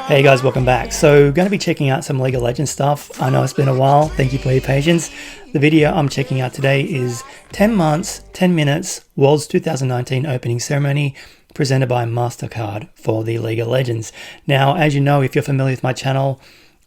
Hey guys, welcome back. So going to be checking out some League of Legends stuff. I know it's been a while. Thank you for your patience. The video I'm checking out today is 10 months, 10 minutes, Worlds 2019 opening ceremony presented by MasterCard for the League of Legends. Now, as you know, if you're familiar with my channel,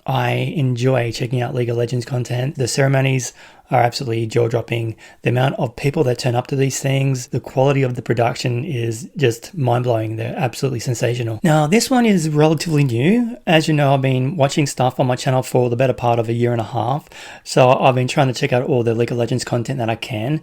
I enjoy checking out League of Legends content. The ceremonies are absolutely jaw-dropping. The amount of people that turn up to these things, the quality of the production is just mind-blowing. They're absolutely sensational. Now, this one is relatively new. As you know, I've been watching stuff on my channel for the better part of a year and a half. So I've been trying to check out all the League of Legends content that I can,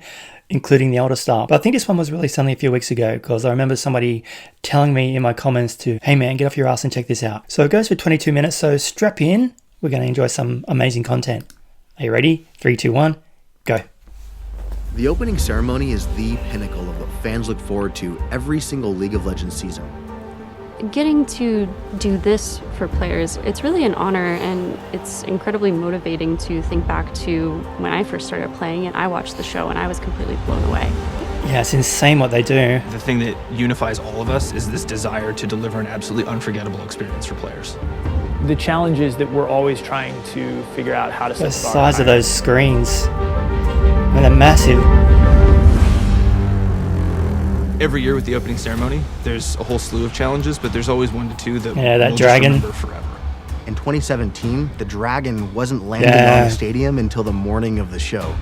including the older stuff. But I think this one was released only a few weeks ago because I remember somebody telling me in my comments to, hey man, get off your ass and check this out. So it goes for 22 minutes, so strap in. We're going to enjoy some amazing content. Are you ready? 3, 2, 1, go. The opening ceremony is the pinnacle of what fans look forward to every single League of Legends season. Getting to do this for players, it's really an honor, and it's incredibly motivating to think back to when I first started playing and I watched the show and I was completely blown away. Yeah, it's insane what they do. The thing that unifies all of us is this desire to deliver an absolutely unforgettable experience for players. The challenge is that we're always trying to figure out how to set the size of those screens. I mean, they're massive. Every year with the opening ceremony, there's a whole slew of challenges, but there's always 1 to 2 that that dragon. Just remember forever. In 2017, the dragon wasn't landing on the stadium until the morning of the show.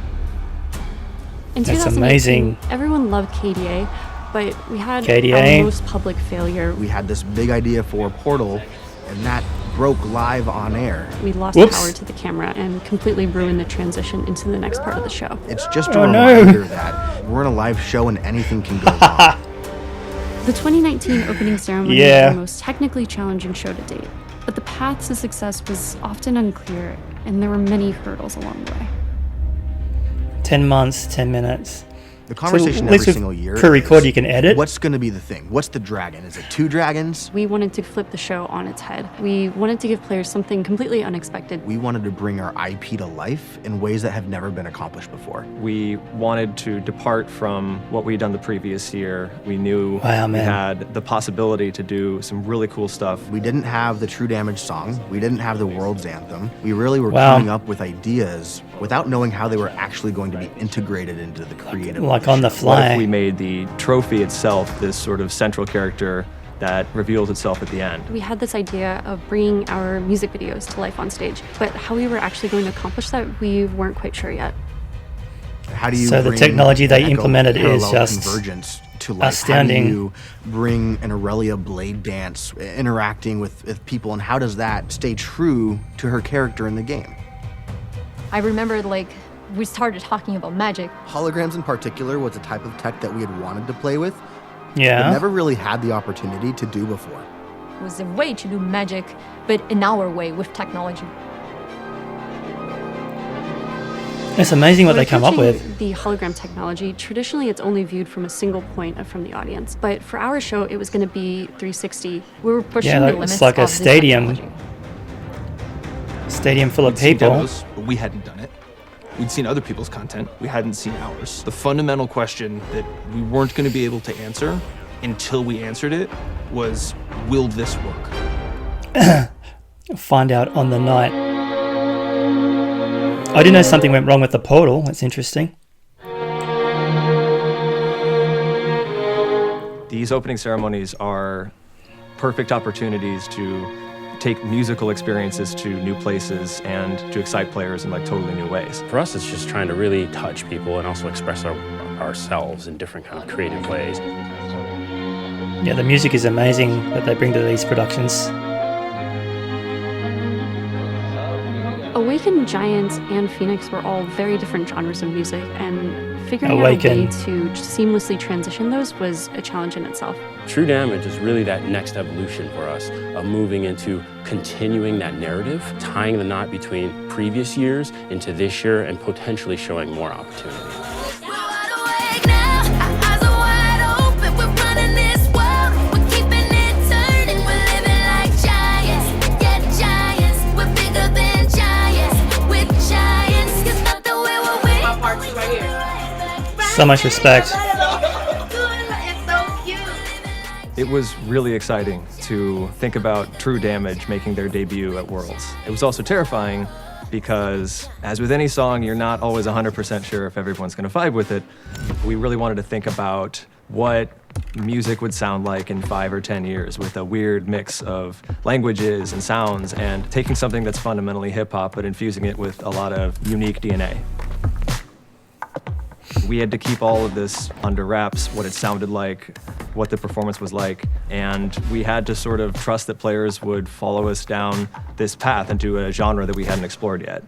In That's 2018, amazing. Everyone loved KDA, but we had KDA. our most public failure. We had this big idea for a portal, and that broke live on air. We lost power to the camera and completely ruined the transition into the next part of the show. It's just a reminder that we're in a live show and anything can go wrong. The 2019 opening ceremony was the most technically challenging show to date, but the path to success was often unclear, and there were many hurdles along the way. 10 months, 10 minutes. The conversation so, every single year pre-record you can edit. What's going to be the thing? What's the dragon? Is it 2 dragons? We wanted to flip the show on its head. We wanted to give players something completely unexpected. We wanted to bring our IP to life in ways that have never been accomplished before. We wanted to depart from what we'd done the previous year. We knew we had the possibility to do some really cool stuff. We didn't have the True Damage song. We didn't have the World's Anthem. We really were coming up with ideas without knowing how they were actually going to be integrated into the creative. Like on the fly. What if we made the trophy itself this sort of central character that reveals itself at the end? We had this idea of bringing our music videos to life on stage, but how we were actually going to accomplish that, we weren't quite sure yet. How do you the technology they implemented is just convergence to life? astounding. How do you bring an Aurelia blade dance, interacting with people, and how does that stay true to her character in the game? I remember, we started talking about magic. Holograms in particular was a type of tech that we had wanted to play with, but never really had the opportunity to do before. It was a way to do magic, but in our way, with technology. It's amazing what they come up with. The hologram technology, traditionally it's only viewed from a single point from the audience, but for our show it was going to be 360. We were pushing the limits it's like a of stadium full of people. Demos, but we hadn't done it. We'd seen other people's content. We hadn't seen ours. The fundamental question that we weren't going to be able to answer until we answered it was, will this work? Find out on the night. I didn't know something went wrong with the portal. That's interesting. These opening ceremonies are perfect opportunities to take musical experiences to new places and to excite players in totally new ways. For us, it's just trying to really touch people and also express ourselves in different kind of creative ways. Yeah, the music is amazing that they bring to these productions. Awaken, Giants, and Phoenix were all very different genres of music, and figuring out a way to seamlessly transition those was a challenge in itself. True Damage is really that next evolution for us of moving into continuing that narrative, tying the knot between previous years into this year and potentially showing more opportunity. So much respect. It was really exciting to think about True Damage making their debut at Worlds. It was also terrifying because, as with any song, you're not always 100% sure if everyone's going to vibe with it. We really wanted to think about what music would sound like in 5 or 10 years with a weird mix of languages and sounds, and taking something that's fundamentally hip-hop but infusing it with a lot of unique DNA. We had to keep all of this under wraps, what it sounded like, what the performance was like, and we had to sort of trust that players would follow us down this path into a genre that we hadn't explored yet.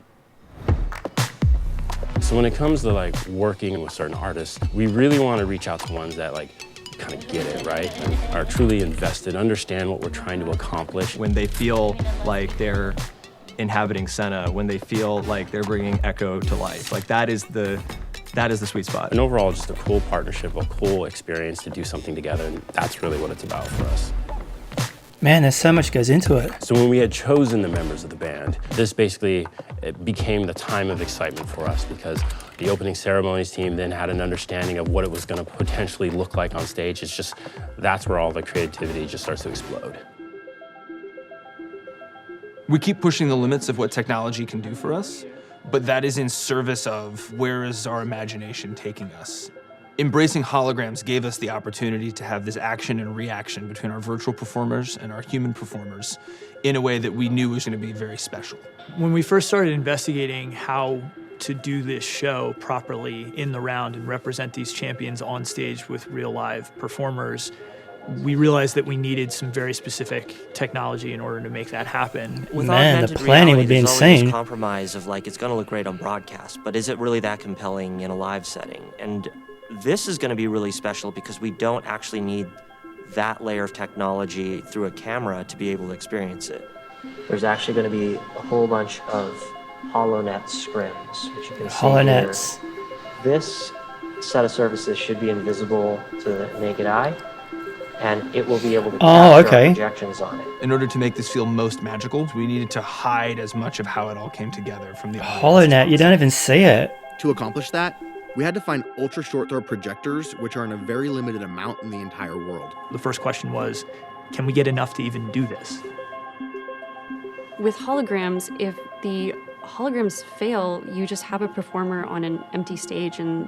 So when it comes to like working with certain artists, we really want to reach out to ones that like kind of get it, right? And are truly invested, understand what we're trying to accomplish. When they feel like they're inhabiting Senna, when they feel like they're bringing Echo to life, like that is the sweet spot. And overall, just a cool partnership, a cool experience to do something together, and that's really what it's about for us. Man, there's so much goes into it. So when we had chosen the members of the band, this basically became the time of excitement for us, because the opening ceremonies team then had an understanding of what it was going to potentially look like on stage. It's just, that's where all the creativity just starts to explode. We keep pushing the limits of what technology can do for us, but that is in service of where is our imagination taking us. Embracing holograms gave us the opportunity to have this action and reaction between our virtual performers and our human performers in a way that we knew was going to be very special. When we first started investigating how to do this show properly in the round and represent these champions on stage with real live performers, we realized that we needed some very specific technology in order to make that happen. With Man, the augmented planning reality, would be there's always insane. this compromise of like, it's going to look great on broadcast, but is it really that compelling in a live setting? And this is going to be really special because we don't actually need that layer of technology through a camera to be able to experience it. There's actually going to be a whole bunch of HoloNet scrims, which you can see HoloNets. here. This set of surfaces should be invisible to the naked eye, and it will be able to capture our projections on it. In order to make this feel most magical, we needed to hide as much of how it all came together from the audience. HoloNet, you don't even see it. To accomplish that, we had to find ultra short throw projectors, which are in a very limited amount in the entire world. The first question was, can we get enough to even do this? With holograms, if the holograms fail, you just have a performer on an empty stage and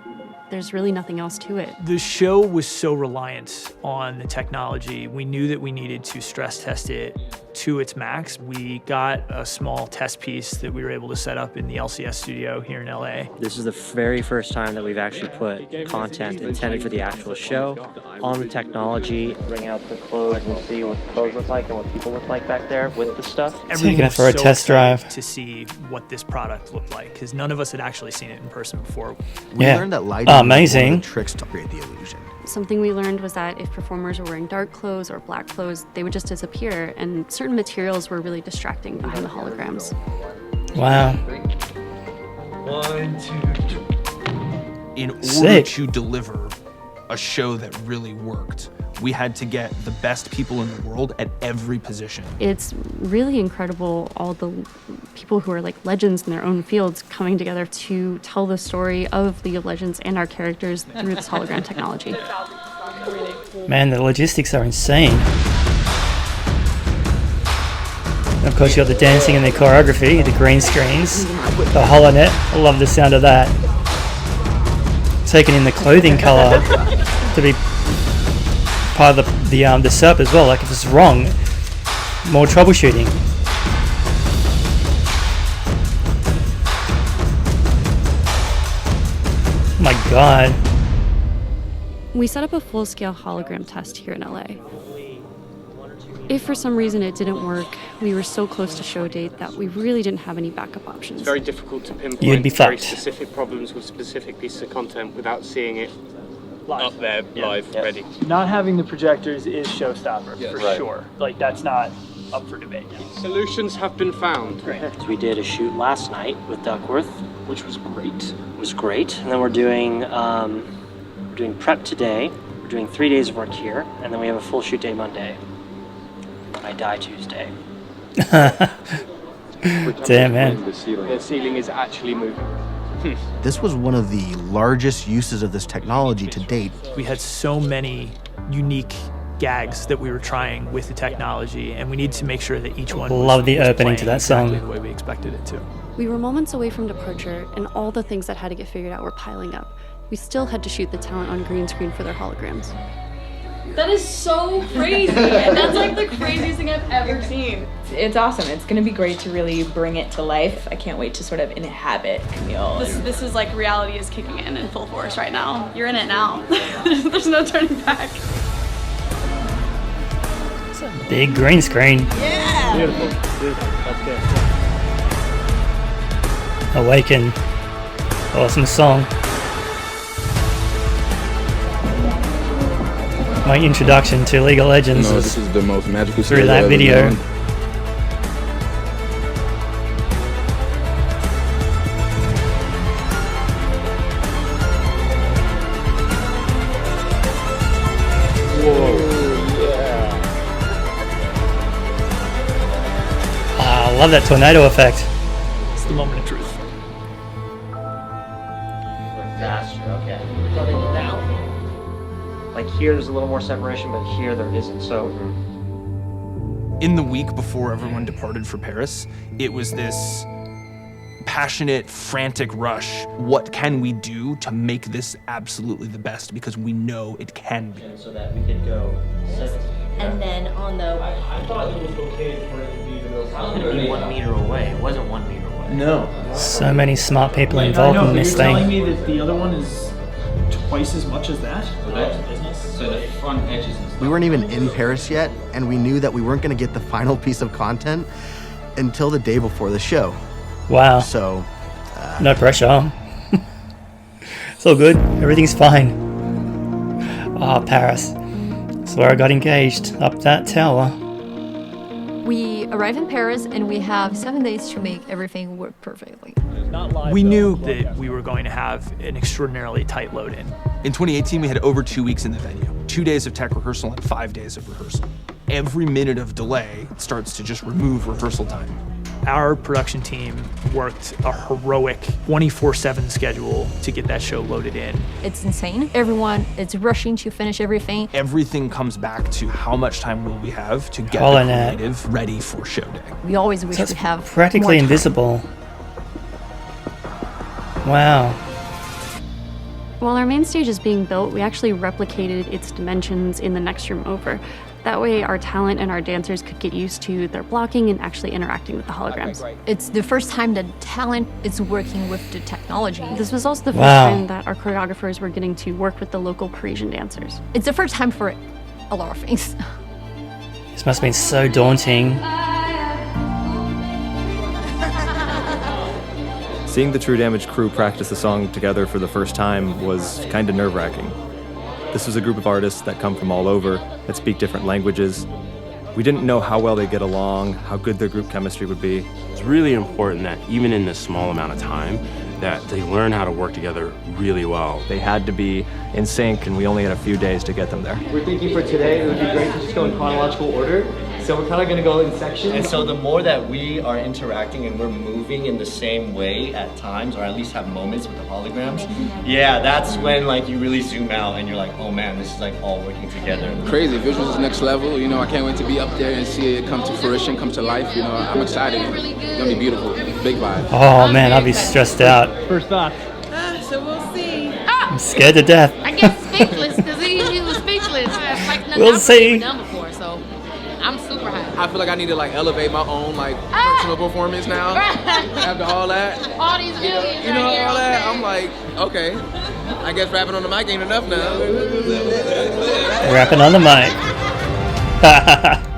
there's really nothing else to it. The show was so reliant on the technology. We knew that we needed to stress test it to its max. We got a small test piece that we were able to set up in the LCS studio here in LA. This is the very first time that we've actually put content intended for the actual show on the technology, bring out the clothes and see what the clothes look like and what people look like back there with the stuff. Taking it for a test drive to see what this product looked like, because none of us had actually seen it in person before. We learned that lighting was amazing. one of the tricks to create the illusion. Something we learned was that if performers were wearing dark clothes or black clothes, they would just disappear, and certain materials were really distracting behind the holograms. Wow. 1, 2, 3. In order to deliver a show that really worked, we had to get the best people in the world at every position. It's really incredible, all the people who are like legends in their own fields coming together to tell the story of League of Legends and our characters through this hologram technology. Man, the logistics are insane. And of course you got the dancing and the choreography, the green screens, the HoloNet. I love the sound of that. Taking in the clothing color to be part of the SERP as well. Like if it's wrong, more troubleshooting. Oh my god. We set up a full-scale hologram test here in LA. If for some reason it didn't work, we were so close to show date that we really didn't have any backup options. It's very difficult to pinpoint You'd be very fucked. specific problems with specific pieces of content without seeing it up there live, ready. Not having the projectors is showstopper, for sure. Like, that's not up for debate. Solutions have been found. We did a shoot last night with Duckworth, which was great. It was great. And then we're doing prep today. We're doing 3 days of work here, and then we have a full shoot day Monday. I die Tuesday. Damn, man. The ceiling is actually moving. This was one of the largest uses of this technology to date. We had so many unique gags that we were trying with the technology, and we needed to make sure that each one Love the was opening to that song. exactly the way we expected it to. We were moments away from departure, and all the things that had to get figured out were piling up. We still had to shoot the talent on green screen for their holograms. That is so crazy. That's like the craziest thing I've ever seen. It's awesome. It's going to be great to really bring it to life. I can't wait to sort of inhabit Camille. This is like reality is kicking in full force right now. You're in it now. There's no turning back. It's a big green screen. Yeah. Beautiful. That's good. Awaken. Awesome song. My introduction to League of Legends this is the most magical through that video. I love that tornado effect. It's the moment of truth. Faster, okay. Now. Like here, there's a little more separation, but here there isn't. So. In the week before everyone departed for Paris, it was this passionate, frantic rush. What can we do to make this absolutely the best? Because we know it can be. So that we could go 17. And then on the... I thought it was okay for it to be the most... It was going to be 1 meter away. It wasn't 1 meter away. No. So many smart people involved in this thing. You're telling me that the other one is twice as much as that? So the front edges and stuff. We weren't even in Paris yet, and we knew that we weren't going to get the final piece of content until the day before the show. Wow. So, no pressure. It's all good. Everything's fine. Ah, Paris. That's where I got engaged, up that tower. We arrive in Paris and we have 7 days to make everything work perfectly. We knew that we were going to have an extraordinarily tight load in. In 2018, we had over 2 weeks in the venue, 2 days of tech rehearsal and 5 days of rehearsal. Every minute of delay starts to just remove rehearsal time. Our production team worked a heroic 24/7 schedule to get that show loaded in. It's insane. Everyone is rushing to finish everything. Everything comes back to how much time will we have to get Haolin the creative ready for show day. We always wish So we it's have practically more time. invisible. Wow. While our main stage is being built, we actually replicated its dimensions in the next room over. That way our talent and our dancers could get used to their blocking and actually interacting with the holograms. It's the first time that talent is working with the technology. This was also the first Wow. time that our choreographers were getting to work with the local Parisian dancers. It's the first time for a lot of things. This must have been so daunting. Seeing the True Damage crew practice the song together for the first time was kind of nerve-wracking. This was a group of artists that come from all over, that speak different languages. We didn't know how well they'd get along, how good their group chemistry would be. It's really important that even in this small amount of time, that they learn how to work together really well. They had to be in sync, and we only had a few days to get them there. We're thinking for today, it would be great to just go in chronological order. So we're kind of going to go in sections. And so the more that we are interacting and we're moving in the same way at times, or at least have moments with the holograms, yeah, that's when like you really zoom out and you're like, oh man, this is like all working together. Crazy, visuals is next level. You know, I can't wait to be up there and see it come to fruition, come to life. You know, I'm excited. It's gonna be beautiful. Big vibe. Oh man, I'll be stressed out. First thought. So we'll see. I'm scared to death. I guess speechless, because he was speechless. Like nothing We'll I've see. ever done before, so I'm super hyped. I feel like I need to like elevate my own like personal performance now. After all that. All these millions You know, right here all on that. stage. I'm like, okay. I guess rapping on the mic ain't enough now. Rapping on the mic.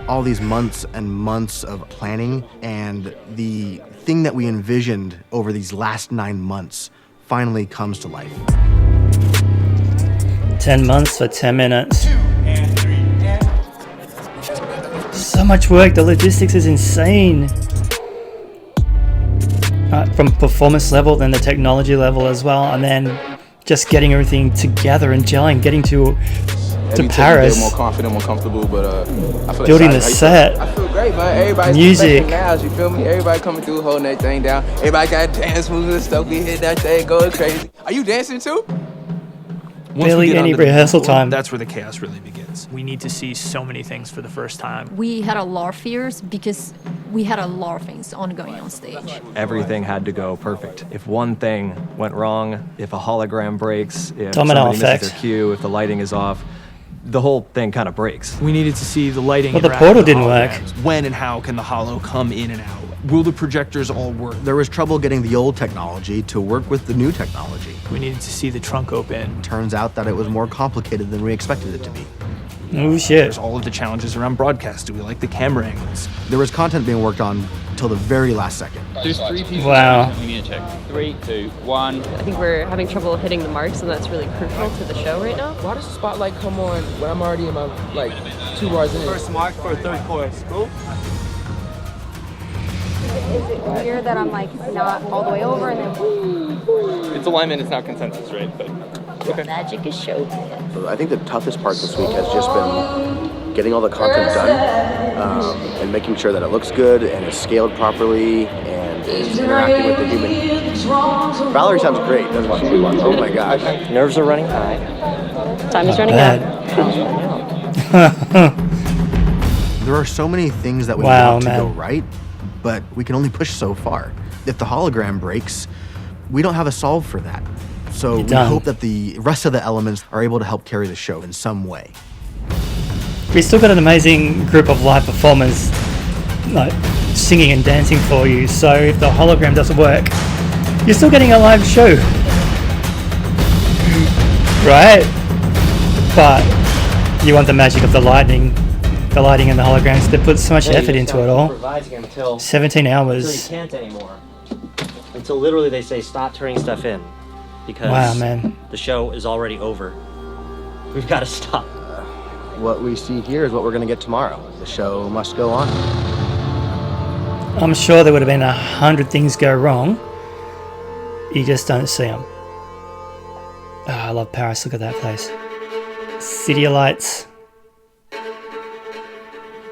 all these months and months of planning, and the thing that we envisioned over these last 9 months finally comes to life. 10 months for 10 minutes. So much work, the logistics is insane. From performance level, then the technology level as well, and then just getting everything together and gelling, getting to Paris. More confident, more comfortable, but I feel building the excited. set. I feel great, man. Everybody's Music. Now, you feel me? Everybody coming through, holding that thing down. Everybody got dance moves and stuff. We hit that thing, going crazy. Are you dancing too? barely any rehearsal time. That's where the chaos really begins. We need to see so many things for the first time. We had a lot of fears because we had a lot of things ongoing on stage. Everything had to go perfect. If one thing went wrong, if a hologram breaks, if Domino somebody effect. misses their cue, if the lighting is off, the whole thing kind of breaks. We needed to see the lighting. Well, the interact portal with didn't work. holograms. When and how can the holo come in and out? Will the projectors all work? There was trouble getting the old technology to work with the new technology. We needed to see the trunk open. Turns out that it was more complicated than we expected it to be. Oh shit. There's all of the challenges around broadcast. Do we like the camera angles? There was content being worked on till the very last second. There's 3 people. Wow. We need to check. 3, 2, 1. I think we're having trouble hitting the marks, and that's really crucial to the show right now. Why does the spotlight come on when I'm already in my, 2 bars in? First mark for third chorus. Cool? Is it weird that I'm not all the way over and then It's alignment, it's not consensus, right? But okay. Magic is showed. I think the toughest part this week has just been getting all the content done and making sure that it looks good and is scaled properly and is interacting with the human. Valerie sounds great, doesn't she? Oh my gosh. Nerves are running high. Time is running out. There are so many things that we Wow, want to man. go right, but we can only push so far. If the hologram breaks, we don't have a solve for that. So we done. hope that the rest of the elements are able to help carry the show in some way. We still got an amazing group of live performers singing and dancing for you, so if the hologram doesn't work, you're still getting a live show. Right? But you want the magic of the lighting and the holograms. They put so much effort into it all. 17 Until hours. you can't anymore. Until literally they say stop turning stuff in. Because Wow, man. the show is already over. We've got to stop. What we see here is what we're going to get tomorrow. The show must go on. I'm sure there would have been 100 things go wrong. You just don't see them. Oh, I love Paris. Look at that place. City lights.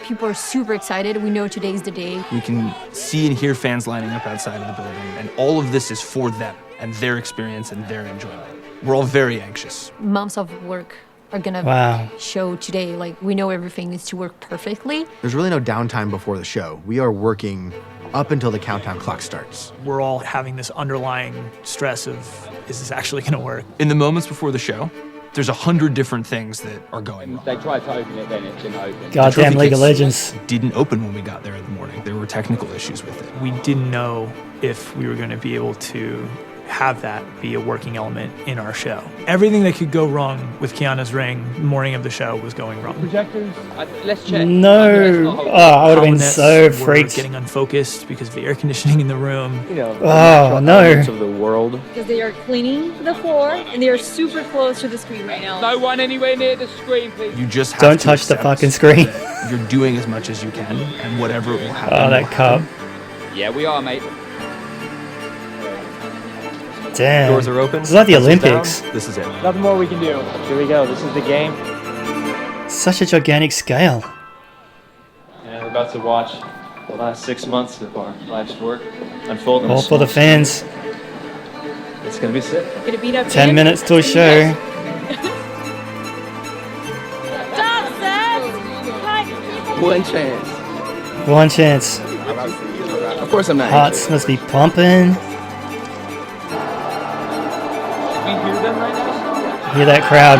People are super excited. We know today's the day. We can see and hear fans lining up outside of the building, and all of this is for them and their experience and their enjoyment. We're all very anxious. Months of work are gonna Wow. show today. We know everything needs to work perfectly. There's really no downtime before the show. We are working up until the countdown clock starts. We're all having this underlying stress of, is this actually going to work? In the moments before the show, there's 100 different things that are going wrong. They tried to open it, then it didn't open. Goddamn The League of trophy Legends. case didn't open when we got there in the morning. There were technical issues with it. We didn't know if we were going to be able to have that be a working element in our show. Everything that could go wrong with Kiana's ring the morning of the show was going wrong. Projectors, let's check. No. Oh, I would have been so Were freaked. getting unfocused because of the air conditioning in the room. Oh, no. Of the world. Because they are cleaning the floor and they are super close to the screen right now. No one anywhere near the screen, please. You just have Don't to touch the accept fucking screen. that you're doing as much as you can, and whatever will happen. Oh, that will cup. happen. Yeah, we are, mate. Damn. Doors are open. It's like the Pencils Olympics. down. This is it. Nothing more we can do. Here we go. This is the game. Such a gigantic scale. And we're about to watch the last 6 months of our life's work unfold. on a All for the small fans. screen. It's gonna be sick. Gonna beat up 10 Ian? minutes till show. Stop, Seth! One chance. One chance. Of course I'm not. Hearts must be pumping. We hear them right now? Hear that crowd.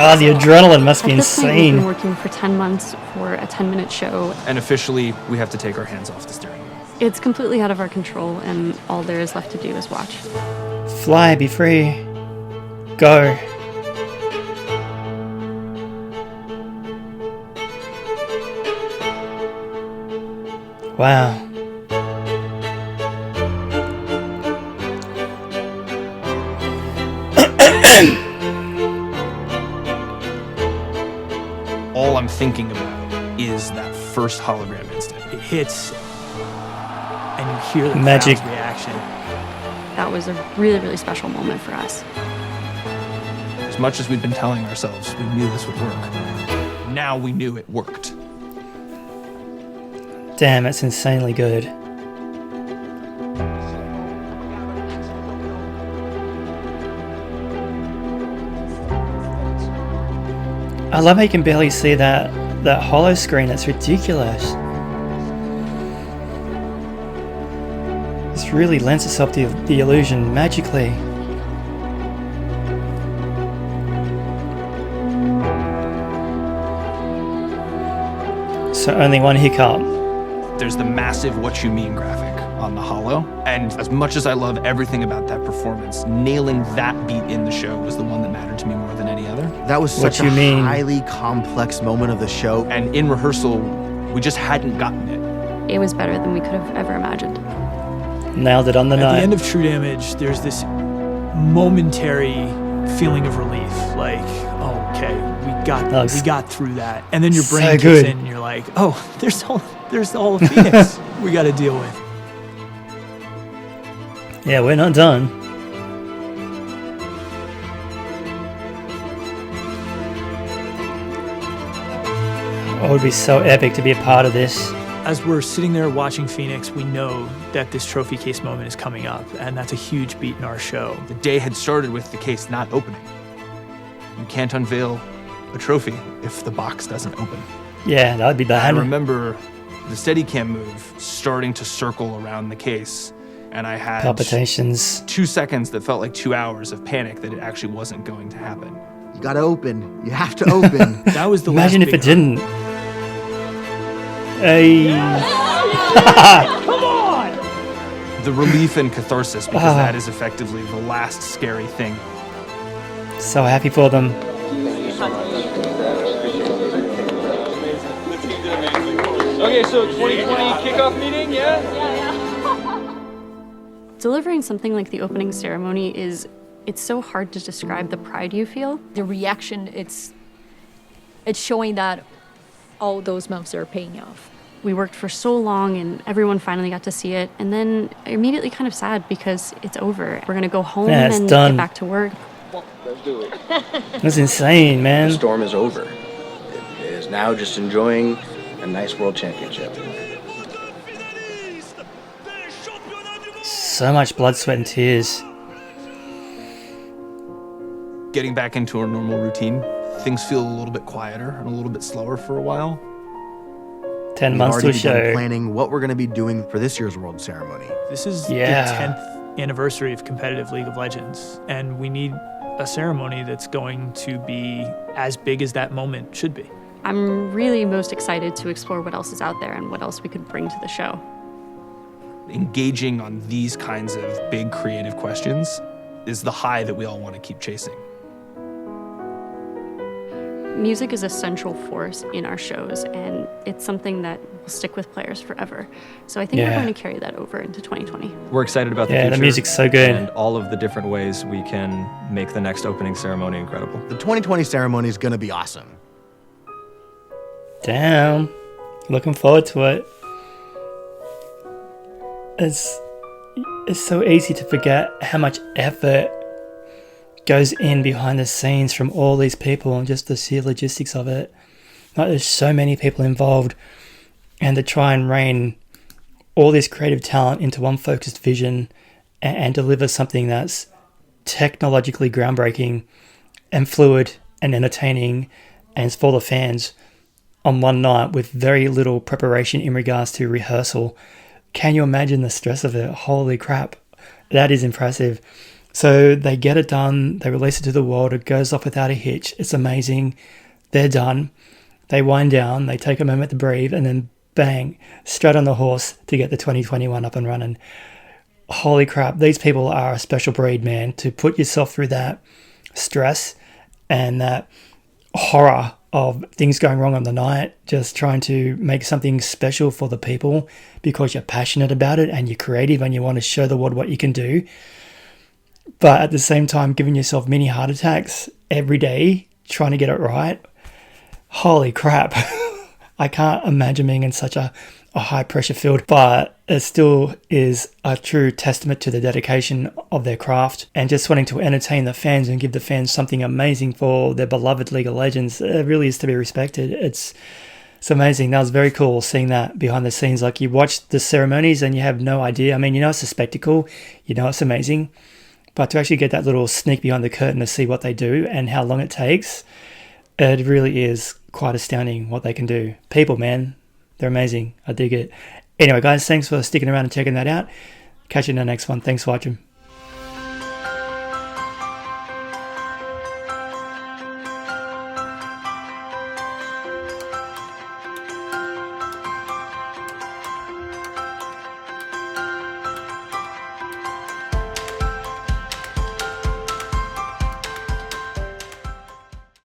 Oh, the adrenaline must be At this point, we've been insane. working for 10 months for a 10-minute show. And officially, we have to take our hands off the steering wheel. It's completely out of our control, and all there is left to do is watch. Fly, be free. Go. Wow. All I'm thinking about is that first hologram instant. It hits, and you hear the Magic. crowd's reaction. That was a really, really special moment for us. As much as we'd been telling ourselves we knew this would work, now we knew it worked. Damn, it's insanely good. I love how you can barely see that hollow screen. That's ridiculous. This really lends itself to the illusion magically. So only one hiccup. There's the massive What You Mean graphic on the Holo, and as much as I love everything about that performance, nailing that beat in the show was the one that mattered to me more than any other. That was such a highly complex moment of the show. And in rehearsal, we just hadn't gotten it. It was better than we could have ever imagined. Nailed it on the night. At the end of True Damage, there's this momentary feeling of relief, like, oh, okay, we got through that. And then your brain kicks in and you're like, oh, there's all of Phoenix we got to deal with. Yeah, we're not done. Oh, it would be so epic to be a part of this. As we're sitting there watching Phoenix, we know that this trophy case moment is coming up, and that's a huge beat in our show. The day had started with the case not opening. You can't unveil a trophy if the box doesn't open. Yeah, that would be bad. I remember the Steadicam move starting to circle around the case, and I had palpitations. 2 seconds that felt like 2 hours of panic that it actually wasn't going to happen. You gotta open. You have to open. That was the Imagine if it didn't. Hey. Come on! The relief and catharsis, because that is effectively the last scary thing. So happy for them. Okay, so 2020 kickoff meeting, yeah? Delivering something like the opening ceremony it's so hard to describe the pride you feel. The reaction, it's showing that all those months are paying off. We worked for so long and everyone finally got to see it, and then immediately kind of sad because it's over. We're gonna go home and done. get back to work. Let's do it. That's insane, man. The storm is over. It is now just enjoying a nice world championship. So much blood, sweat, and tears. Getting back into our normal routine, things feel a little bit quieter and a little bit slower for a while. 10 We've months to already begun show. planning what we're going to be doing for this year's World Ceremony. This is the 10th anniversary of competitive League of Legends, and we need a ceremony that's going to be as big as that moment should be. I'm really most excited to explore what else is out there and what else we could bring to the show. Engaging on these kinds of big creative questions is the high that we all want to keep chasing. Music is a central force in our shows, and it's something that will stick with players forever. So I think we're going to carry that over into 2020. We're excited about the future. Yeah, the music's so good. And all of the different ways we can make the next opening ceremony incredible. The 2020 ceremony is going to be awesome. Damn. Looking forward to it. It's so easy to forget how much effort goes in behind the scenes from all these people and just the sheer logistics of it. Like, there's so many people involved, and to try and rein all this creative talent into one focused vision and deliver something that's technologically groundbreaking and fluid and entertaining and it's for the fans on one night with very little preparation in regards to rehearsal. Can you imagine the stress of it? Holy crap. That is impressive. So they get it done, they release it to the world, it goes off without a hitch, it's amazing, they're done, they wind down, they take a moment to breathe, and then bang, straight on the horse to get the 2021 up and running. Holy crap, these people are a special breed, man, to put yourself through that stress and that horror of things going wrong on the night, just trying to make something special for the people because you're passionate about it and you're creative and you want to show the world what you can do. But at the same time, giving yourself mini heart attacks every day, trying to get it right. Holy crap. I can't imagine being in such a high pressure field, but it still is a true testament to the dedication of their craft and just wanting to entertain the fans and give the fans something amazing for their beloved League of Legends. It really is to be respected. It's amazing. That was very cool seeing that behind the scenes. Like, you watch the ceremonies and you have no idea. I mean, you know it's a spectacle, you know it's amazing. But to actually get that little sneak behind the curtain to see what they do and how long it takes, It really is quite astounding what they can do. People, man, they're amazing. I dig it. Anyway, guys, thanks for sticking around and checking that out. Catch you in the next one. Thanks for watching.